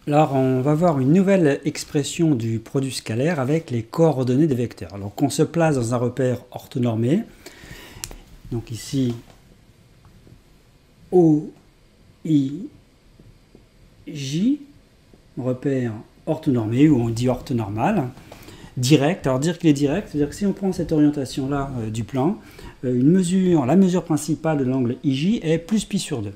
Alors, on va voir une nouvelle expression du produit scalaire avec les coordonnées des vecteurs. Donc, on se place dans un repère orthonormé. Donc ici, O, I, J, repère orthonormé, ou on dit orthonormal, direct. Alors, dire qu'il est direct, c'est-à-dire que si on prend cette orientation-là du plan, la mesure principale de l'angle IJ est plus pi sur 2.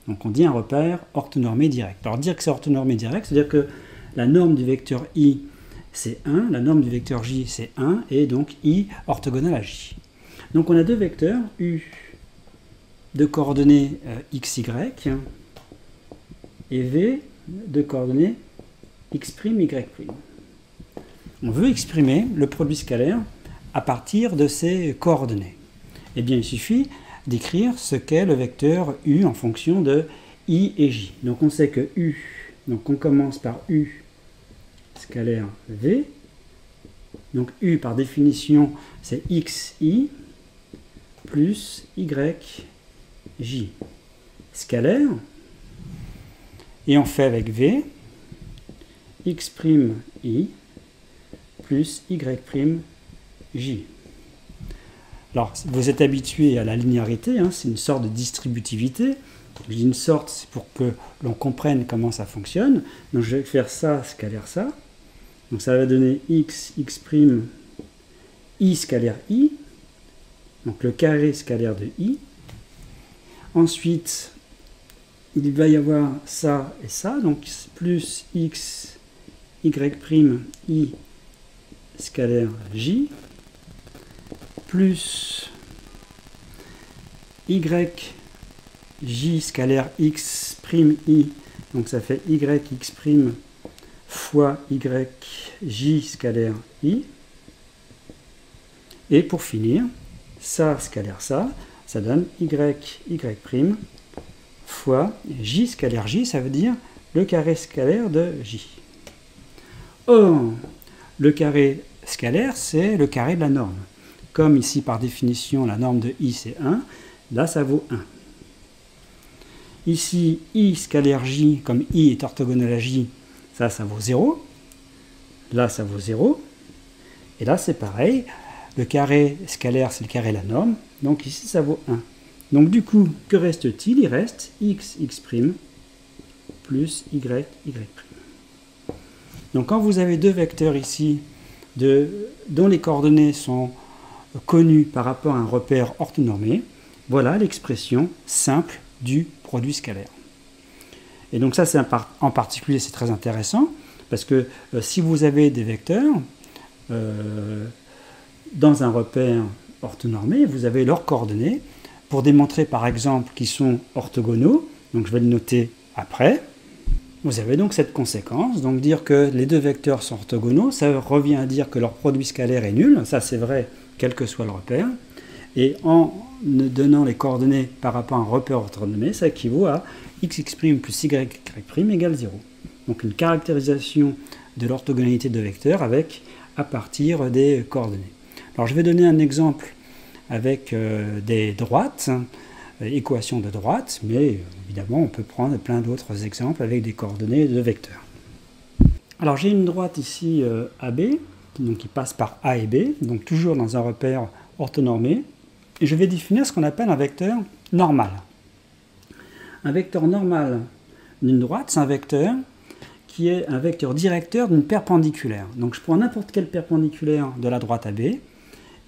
Donc on dit un repère orthonormé direct. Alors dire que c'est orthonormé direct, c'est-à-dire que la norme du vecteur I, c'est 1, la norme du vecteur J, c'est 1, et donc I orthogonal à J. Donc on a deux vecteurs, U de coordonnées x, y, et V de coordonnées x', y'. On veut exprimer le produit scalaire à partir de ces coordonnées. Eh bien, il suffit d'écrire ce qu'est le vecteur U en fonction de I et J. Donc on sait que U, donc on commence par U scalaire V. Donc U par définition c'est XI plus YJ scalaire. Et on fait avec V X'I plus Y'J. Alors, vous êtes habitué à la linéarité, hein, c'est une sorte de distributivité. Je dis une sorte, c'est pour que l'on comprenne comment ça fonctionne. Donc, je vais faire ça, scalaire ça. Donc, ça va donner x, x', i scalaire i. Donc, le carré scalaire de i. Ensuite, il va y avoir ça et ça. Donc, plus x, y', i scalaire j. Plus YJ scalaire X'I, donc ça fait YX' fois YJ scalaire I. Et pour finir, ça scalaire ça donne YY' fois J scalaire J, ça veut dire le carré scalaire de J. Or, le carré scalaire, c'est le carré de la norme. Comme ici, par définition, la norme de I, c'est 1, là, ça vaut 1. Ici, I scalaire J, comme I est orthogonal à J, ça vaut 0. Là, ça vaut 0. Et là, c'est pareil. Le carré scalaire, c'est le carré de la norme. Donc ici, ça vaut 1. Donc du coup, que reste-t-il? Il reste X, X' plus Y, Y'. Donc quand vous avez deux vecteurs ici, dont les coordonnées sont connu par rapport à un repère orthonormé, voilà l'expression simple du produit scalaire. Et donc ça, en particulier, c'est très intéressant, parce que si vous avez des vecteurs dans un repère orthonormé, vous avez leurs coordonnées, pour démontrer par exemple qu'ils sont orthogonaux, donc je vais le noter après. Vous avez donc cette conséquence, donc dire que les deux vecteurs sont orthogonaux, ça revient à dire que leur produit scalaire est nul, ça c'est vrai quel que soit le repère, et en donnant les coordonnées par rapport à un repère orthonormé, ça équivaut à xx' plus y' égale 0. Donc une caractérisation de l'orthogonalité de vecteurs à partir des coordonnées. Alors je vais donner un exemple avec des droites, équations de droite, mais évidemment on peut prendre plein d'autres exemples avec des coordonnées de vecteurs. Alors j'ai une droite ici AB, donc qui passe par A et B, donc toujours dans un repère orthonormé, et je vais définir ce qu'on appelle un vecteur normal. Un vecteur normal d'une droite, c'est un vecteur qui est un vecteur directeur d'une perpendiculaire. Donc je prends n'importe quelle perpendiculaire de la droite AB,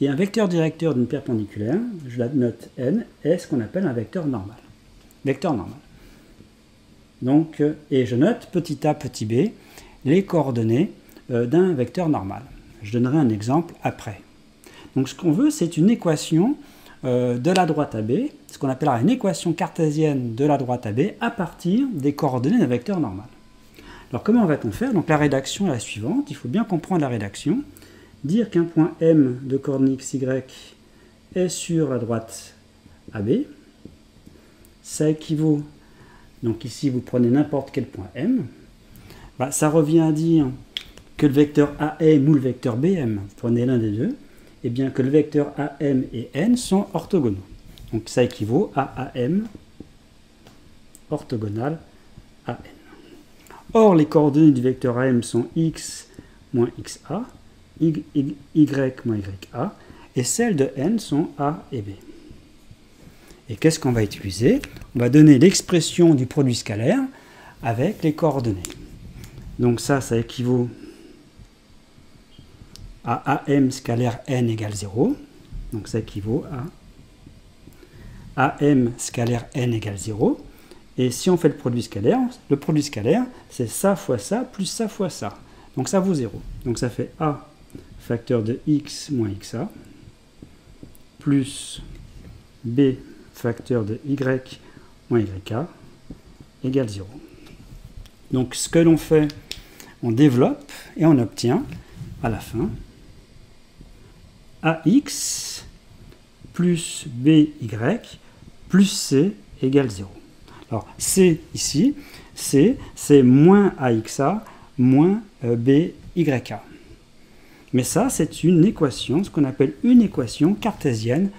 et un vecteur directeur d'une perpendiculaire, je la note N, est ce qu'on appelle un vecteur normal. Vecteur normal. Donc, et je note petit a, petit b, les coordonnées d'un vecteur normal. Je donnerai un exemple après. Donc ce qu'on veut, c'est une équation de la droite AB, ce qu'on appellera une équation cartésienne de la droite AB à partir des coordonnées d'un vecteur normal. Alors comment va-t-on faire? Donc la rédaction est la suivante, il faut bien comprendre la rédaction. Dire qu'un point M de coordonnées XY est sur la droite AB, ça équivaut, donc ici vous prenez n'importe quel point M, ça revient à dire que le vecteur AM ou le vecteur BM, vous prenez l'un des deux, et bien que le vecteur AM et N sont orthogonaux. Donc ça équivaut à AM orthogonal à N. Or, les coordonnées du vecteur AM sont x moins xa, y moins ya, et celles de n sont a et b. Et qu'est-ce qu'on va utiliser? On va donner l'expression du produit scalaire avec les coordonnées. Donc ça équivaut à AM scalaire n égale 0. Donc ça équivaut à AM scalaire n égale 0. Et si on fait le produit scalaire, c'est ça fois ça plus ça fois ça. Donc ça vaut 0. Donc ça fait a facteur de x moins xa plus b facteur de y moins yk égale 0. Donc ce que l'on fait, on développe et on obtient à la fin ax plus by plus c égale 0. Alors c ici, c'est moins axa moins byk. Mais ça, c'est une équation, ce qu'on appelle une équation cartésienne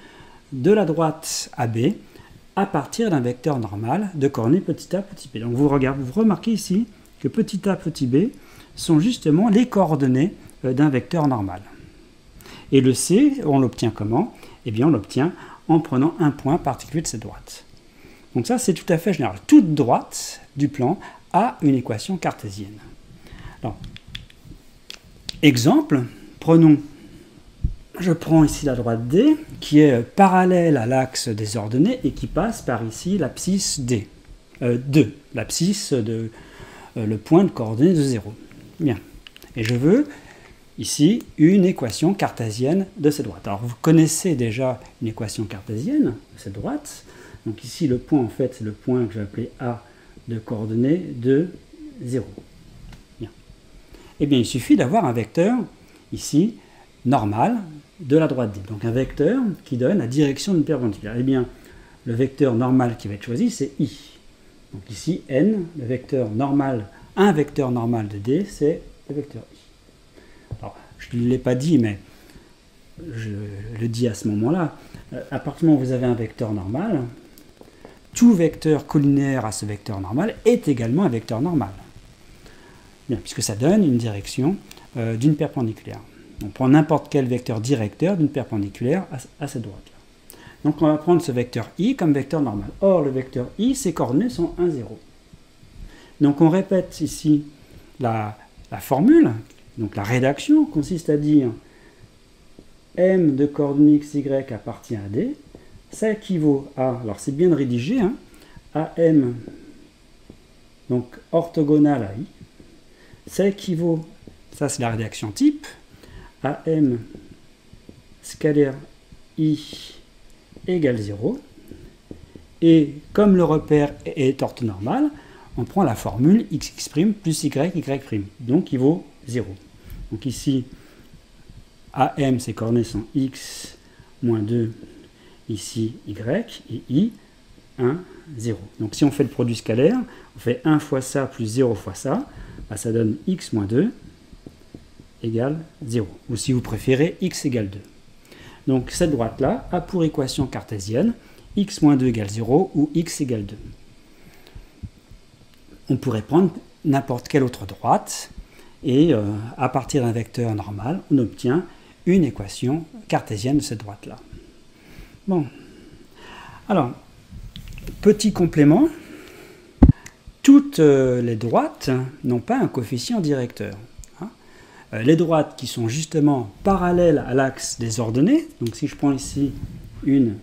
de la droite AB à partir d'un vecteur normal de coordonnées petit a, petit b. Donc vous remarquez ici que petit a, petit b sont justement les coordonnées d'un vecteur normal. Et le C, on l'obtient comment? Eh bien, on l'obtient en prenant un point particulier de cette droite. Donc ça, c'est tout à fait général. Toute droite du plan a une équation cartésienne. Alors, exemple, je prends ici la droite D, qui est parallèle à l'axe des ordonnées et qui passe par ici l'abscisse D. 2, l'abscisse de le point de coordonnées de 0. Bien. Et je veux ici une équation cartésienne de cette droite. Alors vous connaissez déjà une équation cartésienne de cette droite. Donc ici le point, en fait, c'est le point que je vais appeler A de coordonnées de 0. Bien. Eh bien, il suffit d'avoir un vecteur ici normal de la droite D. Donc un vecteur qui donne la direction d'une perpendiculaire. Eh bien, le vecteur normal qui va être choisi, c'est I. Donc ici, n, le vecteur normal, un vecteur normal de D, c'est le vecteur I. Alors, je ne l'ai pas dit, mais je le dis à ce moment-là. À partir du moment où vous avez un vecteur normal, tout vecteur collinaire à ce vecteur normal est également un vecteur normal. Bien, puisque ça donne une direction d'une perpendiculaire. On prend n'importe quel vecteur directeur d'une perpendiculaire à cette droite-là. Donc on va prendre ce vecteur i comme vecteur normal. Or, le vecteur i, ses coordonnées sont 1, 0. Donc on répète ici la formule. Donc la rédaction consiste à dire m de coordonnées x, y appartient à D. Ça équivaut à, alors c'est bien de rédiger, hein, à m, donc orthogonal à i. Ça équivaut, ça c'est la rédaction type, à m scalaire i égale 0. Et comme le repère est orthonormal, on prend la formule xx' plus y', donc qui vaut 0. Donc ici, AM, ses coordonnées sont x, moins 2, ici y, et i, 1, 0. Donc si on fait le produit scalaire, on fait 1 fois ça plus 0 fois ça, bah, ça donne x moins 2 égale 0. Ou si vous préférez, x égale 2. Donc cette droite-là a pour équation cartésienne x moins 2 égale 0 ou x égale 2. On pourrait prendre n'importe quelle autre droite et à partir d'un vecteur normal, on obtient une équation cartésienne de cette droite-là. Bon. Alors, petit complément, toutes les droites n'ont pas un coefficient directeur. Les droites qui sont justement parallèles à l'axe des ordonnées, donc si je prends ici une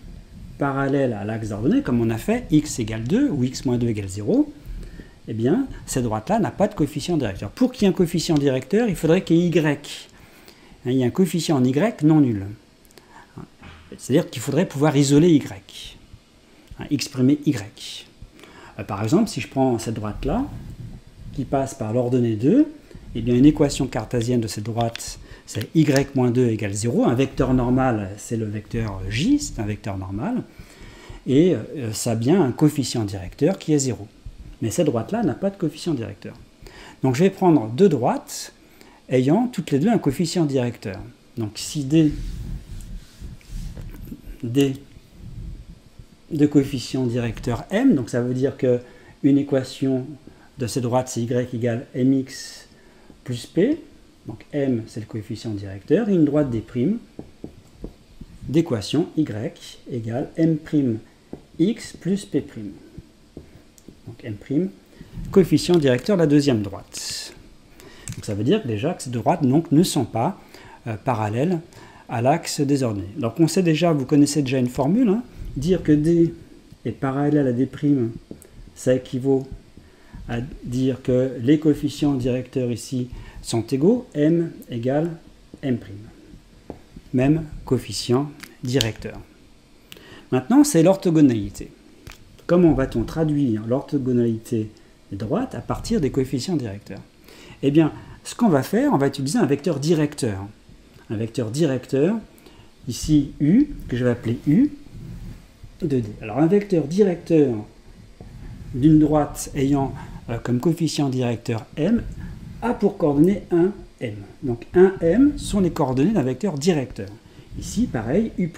parallèle à l'axe d'ordonnées, comme on a fait x égale 2 ou x moins 2 égale 0, eh bien, cette droite-là n'a pas de coefficient directeur. Pour qu'il y ait un coefficient directeur, il faudrait qu'il y ait y. Il y a un coefficient en y non nul. C'est-à-dire qu'il faudrait pouvoir isoler y, exprimer y. Par exemple, si je prends cette droite-là, qui passe par l'ordonnée 2, eh bien, une équation cartésienne de cette droite, c'est y moins 2 égale 0. Un vecteur normal, c'est le vecteur j, c'est un vecteur normal. Et ça a bien un coefficient directeur qui est 0. Mais cette droite-là n'a pas de coefficient directeur. Donc je vais prendre deux droites ayant toutes les deux un coefficient directeur. Donc si D de coefficient directeur m, donc ça veut dire qu'une équation de ces droites, c'est y égale mx plus p. Donc m, c'est le coefficient directeur. Et une droite des primes d'équation y égale m'x plus p'. Donc m', coefficient directeur de la deuxième droite. Donc ça veut dire déjà que ces deux droites donc, ne sont pas parallèles à l'axe désordonné. Donc on sait déjà, vous connaissez déjà une formule, hein, dire que D est parallèle à D', ça équivaut à dire que les coefficients directeurs ici sont égaux, m égale m'. Même coefficient directeur. Maintenant, c'est l'orthogonalité. Comment va-t-on traduire l'orthogonalité des droites à partir des coefficients directeurs? Eh bien, ce qu'on va faire, on va utiliser un vecteur directeur. Un vecteur directeur, ici U, que je vais appeler U de D. Alors, un vecteur directeur d'une droite ayant comme coefficient directeur m a pour coordonnées 1, m. Donc 1, m sont les coordonnées d'un vecteur directeur. Ici, pareil, U'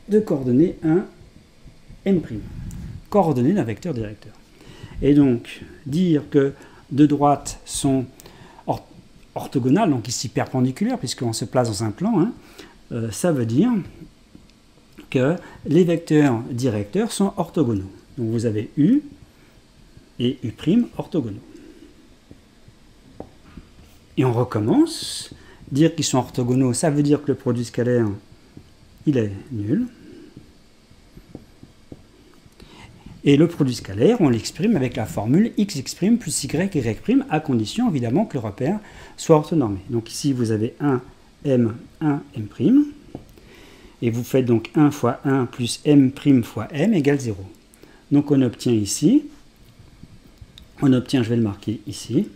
de coordonnées 1, m'. Coordonnées d'un vecteur directeur. Et donc, dire que deux droites sont orthogonales, donc ici perpendiculaires, puisqu'on se place dans un plan, hein, ça veut dire que les vecteurs directeurs sont orthogonaux. Donc vous avez U et U' orthogonaux. Et on recommence. Dire qu'ils sont orthogonaux, ça veut dire que le produit scalaire, il est nul. Et le produit scalaire, on l'exprime avec la formule xx' plus y' à condition évidemment que le repère soit orthonormé. Donc ici, vous avez 1 m, 1 m'. Et vous faites donc 1 fois 1 plus m' fois m égale 0. Donc on obtient ici, je vais le marquer ici,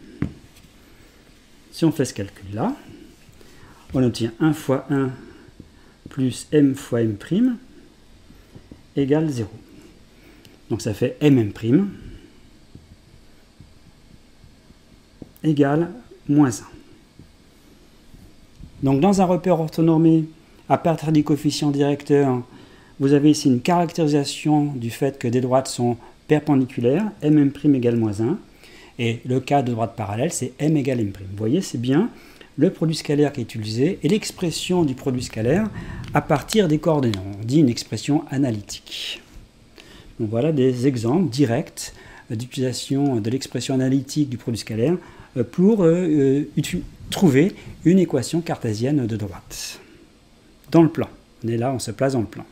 si on fait ce calcul-là, on obtient 1 fois 1 plus m fois m' égale 0. Donc ça fait mm' égale moins 1. Donc dans un repère orthonormé, à partir des coefficients directeurs, vous avez ici une caractérisation du fait que des droites sont perpendiculaires, mm' égale moins 1, et le cas de droite parallèle, c'est m égale m'. Vous voyez, c'est bien le produit scalaire qui est utilisé et l'expression du produit scalaire à partir des coordonnées. On dit une expression analytique. Donc voilà des exemples directs d'utilisation de l'expression analytique du produit scalaire pour trouver une équation cartésienne de droite. Dans le plan. On est là, on se place dans le plan.